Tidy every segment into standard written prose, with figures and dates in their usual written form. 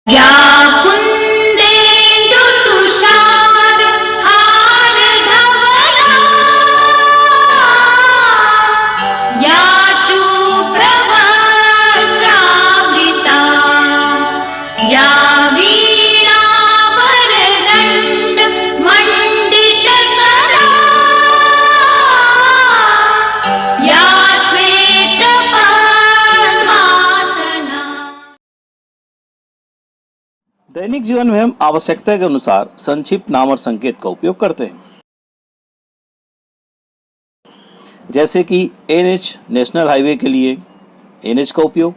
या कुंदेन्दु तुषार हार धवला या शुभ्रवस्त्रावृता या वीणा वरदण्ड मण्डितकरा या श्वेतपद्मासना। दैनिक जीवन में हम आवश्यकता के अनुसार संक्षिप्त नाम और संकेत का उपयोग करते हैं, जैसे कि एनएच नेशनल हाईवे के लिए एनएच का उपयोग,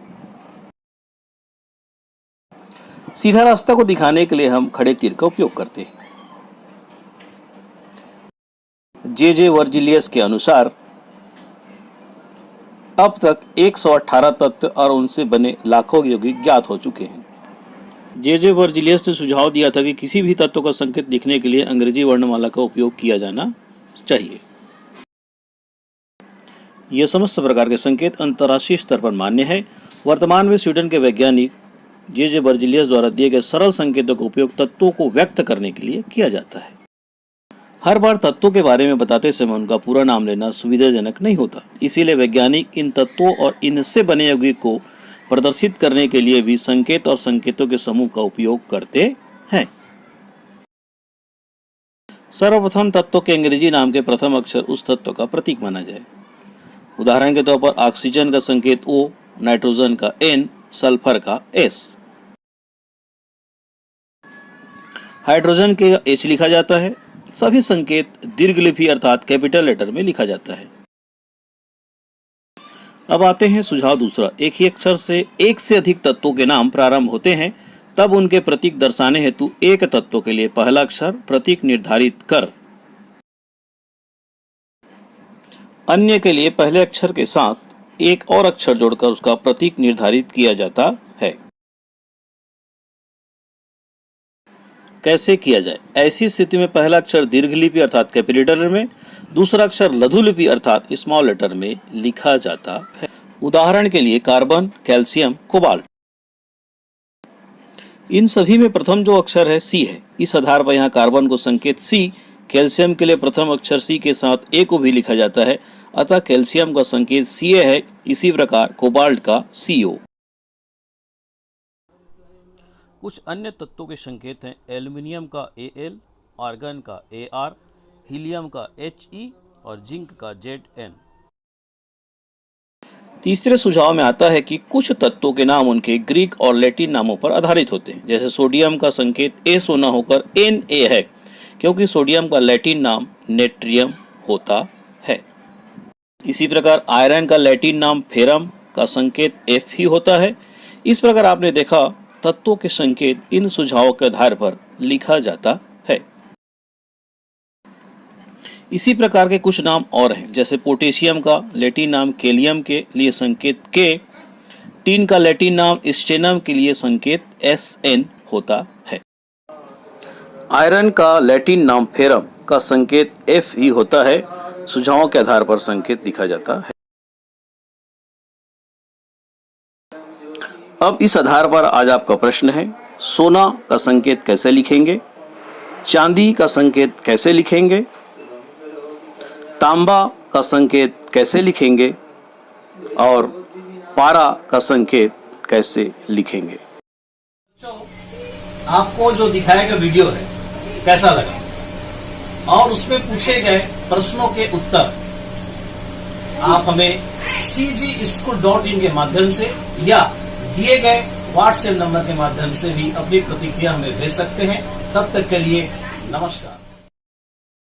सीधा रास्ता को दिखाने के लिए हम खड़े तीर का उपयोग करते हैं। जे वर्जिलियस के अनुसार अब तक 118 तत्व और उनसे बने लाखों यौगिक ज्ञात हो चुके हैं। जे वर्जिलियस ने सुझाव दिया था कि किसी भी तत्व का संकेत लिखने के लिए अंग्रेजी वर्णमाला का उपयोग किया जाना चाहिए। यह समस्त प्रकार के संकेत अंतर्राष्ट्रीय स्तर पर मान्य है। वर्तमान में स्वीडन के वैज्ञानिक जे वर्जिलियस द्वारा दिए गए सरल संकेतों का उपयोग तत्वों को व्यक्त करने के लिए किया जाता है। हर बार तत्वों के बारे में बताते समय उनका पूरा नाम लेना सुविधाजनक नहीं होता, इसीलिए वैज्ञानिक इन तत्वों और इनसे बने यौगिक को प्रदर्शित करने के लिए भी संकेत और संकेतों के समूह का उपयोग करते हैं। सर्वप्रथम तत्व के अंग्रेजी नाम के प्रथम अक्षर उस तत्व का प्रतीक माना जाए। उदाहरण के तौर पर ऑक्सीजन का संकेत O, नाइट्रोजन का N, सल्फर का S। हाइड्रोजन के H लिखा जाता है। सभी संकेत दीर्घलिपि अर्थात कैपिटल लेटर में लिखा जाता है। अब आते हैं सुझाव दूसरा। एक ही अक्षर से एक से अधिक तत्वों के नाम प्रारंभ होते हैं, तब उनके प्रतीक दर्शाने हेतु एक तत्व के लिए पहला अक्षर प्रतीक निर्धारित कर अन्य के लिए पहले अक्षर के साथ एक और अक्षर जोड़कर उसका प्रतीक निर्धारित किया जाता है। कैसे किया जाए? ऐसी स्थिति में पहला अक्षर दीर्घलिपि अर्थात कैपिटल लेटर में, दूसरा अक्षर लघुलिपि अर्थात स्मॉल लेटर में लिखा जाता है। उदाहरण के लिए कार्बन, कैल्शियम, कोबाल्ट। इन सभी में प्रथम जो अक्षर है C है। इस आधार पर यहाँ कार्बन को संकेत C, कैल्शियम के लिए प्रथम अक्षर C के साथ A को भी लिखा जाता है, अतः कैल्शियम का संकेत Ca है। इसी प्रकार कोबाल्ट का CO। कुछ अन्य तत्वों के संकेत हैं। एल्युमिनियम का Al, आर्गन का Ar, हीलियम का He और जिंक का Zn। तीसरे सुझाव में आता है कि कुछ तत्वों के नाम उनके ग्रीक और लैटिन नामों पर आधारित होते हैं। जैसे सोडियम का संकेत A होना होकर Na है, क्योंकि सोडियम का लैटिन नाम नेट्रियम होता है। इसी प्रकार आयरन का लैटिन नाम फेरम का संकेत F ही होता है। इस प्रकार आपने देखा तत्वों के संकेत इन सुझावों के आधार पर लिखा जाता है। इसी प्रकार के कुछ नाम और हैं, जैसे पोटेशियम का लैटिन नाम केलियम के लिए संकेत K, टीन का लैटिन नाम स्टेनम के लिए संकेत Sn होता है। आयरन का लैटिन नाम फेरम का संकेत F ही होता है। सुझावों के आधार पर संकेत लिखा जाता है। अब इस आधार पर आज आपका प्रश्न है, सोना का संकेत कैसे लिखेंगे, चांदी का संकेत कैसे लिखेंगे, तांबा का संकेत कैसे लिखेंगे और पारा का संकेत कैसे लिखेंगे। आपको जो दिखाया गया वीडियो है कैसा लगा और उसमें पूछे गए प्रश्नों के उत्तर आप हमें cgschool.in के माध्यम से या दिए गए व्हाट्सएप नंबर के माध्यम से भी अपनी प्रतिक्रिया हमें भेज सकते हैं। तब तक के लिए नमस्कार।